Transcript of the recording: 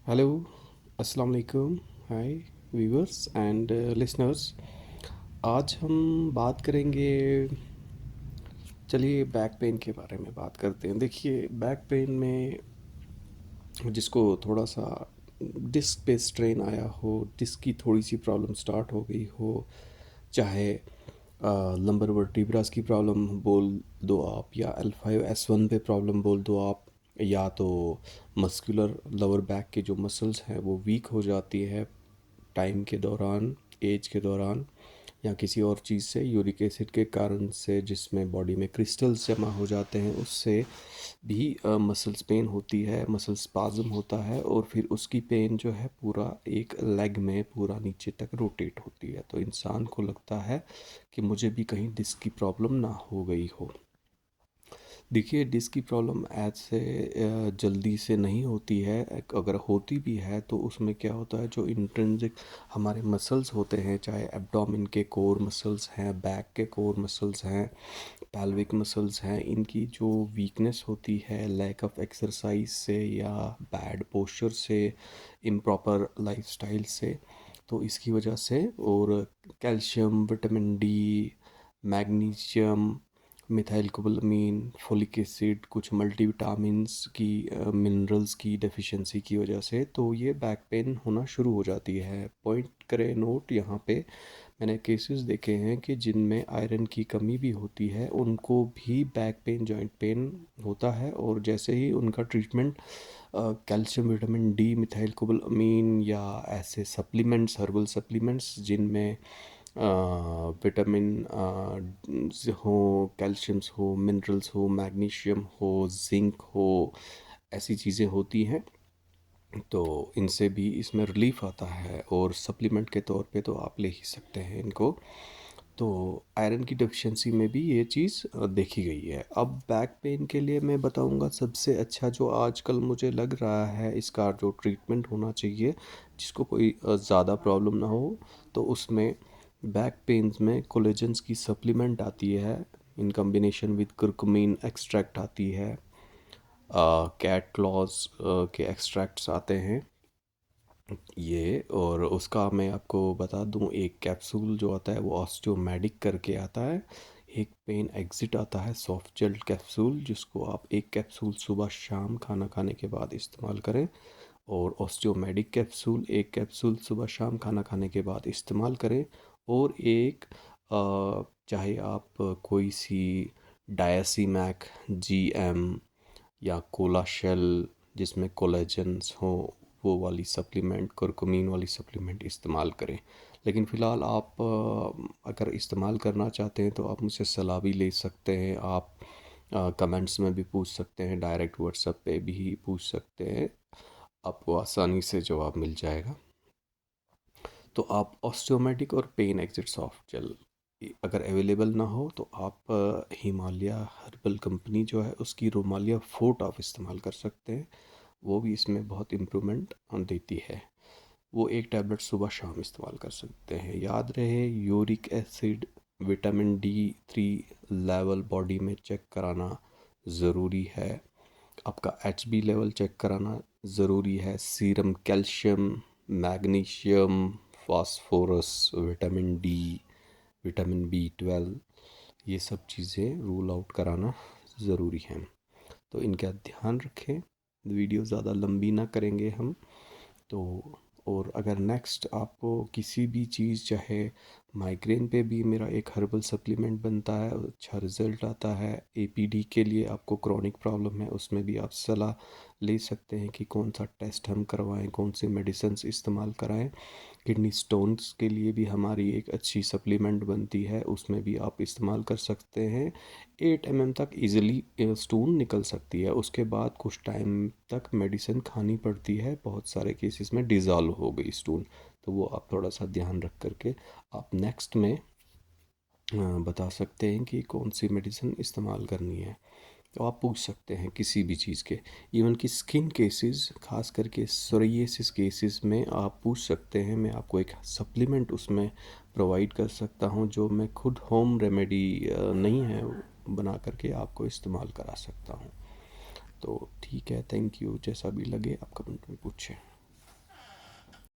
Hello, अस्सलाम वालेकुम। हाय viewers and listeners. आज हम बात करेंगे। चलिए बैक पेन के बारे में बात करते हैं। देखिए, बैक पेन में जिसको थोड़ा सा डिस्क पे स्ट्रेन आया हो, डिस्क की थोड़ी सी प्रॉब्लम स्टार्ट हो गई हो, चाहे लंबर वर्टिब्रास की प्रॉब्लम बोल दो आप, या L5S1 पे प्रॉब्लम बोल दो आप, या तो मस्कुलर लोअर बैक के जो मसल्स हैं वो वीक हो जाती है टाइम के दौरान, एज के दौरान, या किसी और चीज़ से, यूरिक एसिड के कारण से जिसमें बॉडी में क्रिस्टल्स जमा हो जाते हैं, उससे भी मसल्स पेन होती है, मसल स्पाज्म होता है, और फिर उसकी पेन जो है पूरा एक लेग में पूरा नीचे तक रोटेट होती है। तो इंसान को लगता है कि मुझे भी कहीं डिस्क की प्रॉब्लम ना हो गई हो। देखिए, डिस्क की प्रॉब्लम ऐसे जल्दी से नहीं होती है। अगर होती भी है तो उसमें क्या होता है, जो इंट्रिंसिक हमारे मसल्स होते हैं, चाहे एब्डोमेन के कोर मसल्स हैं, बैक के कोर मसल्स हैं, पैल्विक मसल्स हैं, इनकी जो वीकनेस होती है लैक ऑफ एक्सरसाइज से या बैड पोस्चर से, इम्प्रॉपर लाइफस्टाइल से, तो इसकी वजह से, और calcium, vitamin D, magnesium, methylcobalamin, folic acid, कुछ मल्टीविटामिन्स की, मिनरल्स की डेफिशिएंसी की वजह से तो ये बैक पेन होना शुरू हो जाती है। पॉइंट करें नोट यहाँ पे, मैंने केसेस देखे हैं कि जिनमें आयरन की कमी भी होती है, उनको भी बैक पेन, जॉइंट पेन होता है, और जैसे ही उनका ट्रीटमेंट कैल्शियम, विटामिन डी, मिथाइलकोबालामीन या ऐसे सप्लीमेंट्स, हर्बल सप्लीमेंट्स जिनमें विटामिन हो, कैल्शियम्स हो, मिनरल्स हो, मैग्नीशियम हो, जिंक हो, ऐसी चीज़ें होती हैं, तो इनसे भी इसमें रिलीफ आता है, और सप्लीमेंट के तौर पे तो आप ले ही सकते हैं इनको। तो आयरन की डेफिशिएंसी में भी ये चीज़ देखी गई है। अब बैक पेन के लिए मैं बताऊंगा सबसे अच्छा जो आजकल मुझे लग रहा है इसका जो ट्रीटमेंट होना चाहिए, जिसको कोई ज़्यादा प्रॉब्लम ना हो, तो उसमें बैक पेन्स में कोलेजन्स की सप्लीमेंट आती है, इन कॉम्बिनेशन विद कुरकुमीन एक्सट्रैक्ट आती है, कैट क्लॉज के एक्सट्रैक्ट्स आते हैं ये। और उसका मैं आपको बता दूं, एक कैप्सूल जो आता है वो ऑस्टियोमेडिक करके आता है। एक पेन एग्जिट आता है सॉफ्ट जेल कैप्सूल, जिसको आप एक कैप्सूल सुबह शाम खाना खाने के बाद इस्तेमाल करें, और ऑस्टियोमेडिक कैप्सूल एक कैप्सूल सुबह शाम खाना खाने के बाद इस्तेमाल करें, और एक चाहे आप कोई सी डायसीमैक GM या कोला शेल जिसमें कोलेजन्स हो, वो वाली सप्लीमेंट, कुरकुमीन वाली सप्लीमेंट इस्तेमाल करें। लेकिन फ़िलहाल आप अगर इस्तेमाल करना चाहते हैं तो आप मुझसे सलाह भी ले सकते हैं। आप कमेंट्स में भी पूछ सकते हैं, डायरेक्ट व्हाट्सएप पे भी पूछ सकते हैं, आपको आसानी से जवाब मिल जाएगा। तो आप ऑस्टियोमेटिक और पेन एग्जिट सॉफ्ट जेल अगर अवेलेबल ना हो तो आप हिमालय हर्बल कंपनी जो है उसकी रोमालिया फोर्ट आप इस्तेमाल कर सकते हैं। वो भी इसमें बहुत इम्प्रूवमेंट देती है। वो एक टैबलेट सुबह शाम इस्तेमाल कर सकते हैं। याद रहे, uric acid, vitamin D3 level body में चेक कराना ज़रूरी है। आपका HB लेवल चेक कराना ज़रूरी है। Serum calcium, magnesium, phosphorus, vitamin D, vitamin B12, ये सब चीज़ें रूल आउट कराना ज़रूरी है। तो इनका ध्यान रखें। वीडियो ज़्यादा लंबी ना करेंगे हम तो। और अगर नेक्स्ट आपको किसी भी चीज़, चाहे माइग्रेन पे भी मेरा एक हर्बल सप्लीमेंट बनता है, अच्छा रिज़ल्ट आता है। APD के लिए आपको क्रॉनिक प्रॉब्लम है, उसमें भी आप सलाह ले सकते हैं कि कौन सा टेस्ट हम करवाएं, कौन से मेडिसिन इस्तेमाल कराएं। किडनी स्टोन्स के लिए भी हमारी एक अच्छी सप्लीमेंट बनती है, उसमें भी आप इस्तेमाल कर सकते हैं। 8 mm तक इजीली स्टोन निकल सकती है, उसके बाद कुछ टाइम तक मेडिसिन खानी पड़ती है, बहुत सारे केसेस में डिज़ोल्व हो गई स्टोन। तो वो आप थोड़ा सा ध्यान रख करके आप नेक्स्ट में बता सकते हैं कि कौन सी मेडिसिन इस्तेमाल करनी है। तो आप पूछ सकते हैं किसी भी चीज़ के, इवन कि स्किन केसेस, खास करके सोरियासिस केसेस में आप पूछ सकते हैं। मैं आपको एक सप्लीमेंट उसमें प्रोवाइड कर सकता हूं, जो मैं खुद होम रेमेडी नहीं है बना करके आपको इस्तेमाल करा सकता हूं। तो ठीक है, थैंक यू। जैसा भी लगे आप कमेंट में पूछें।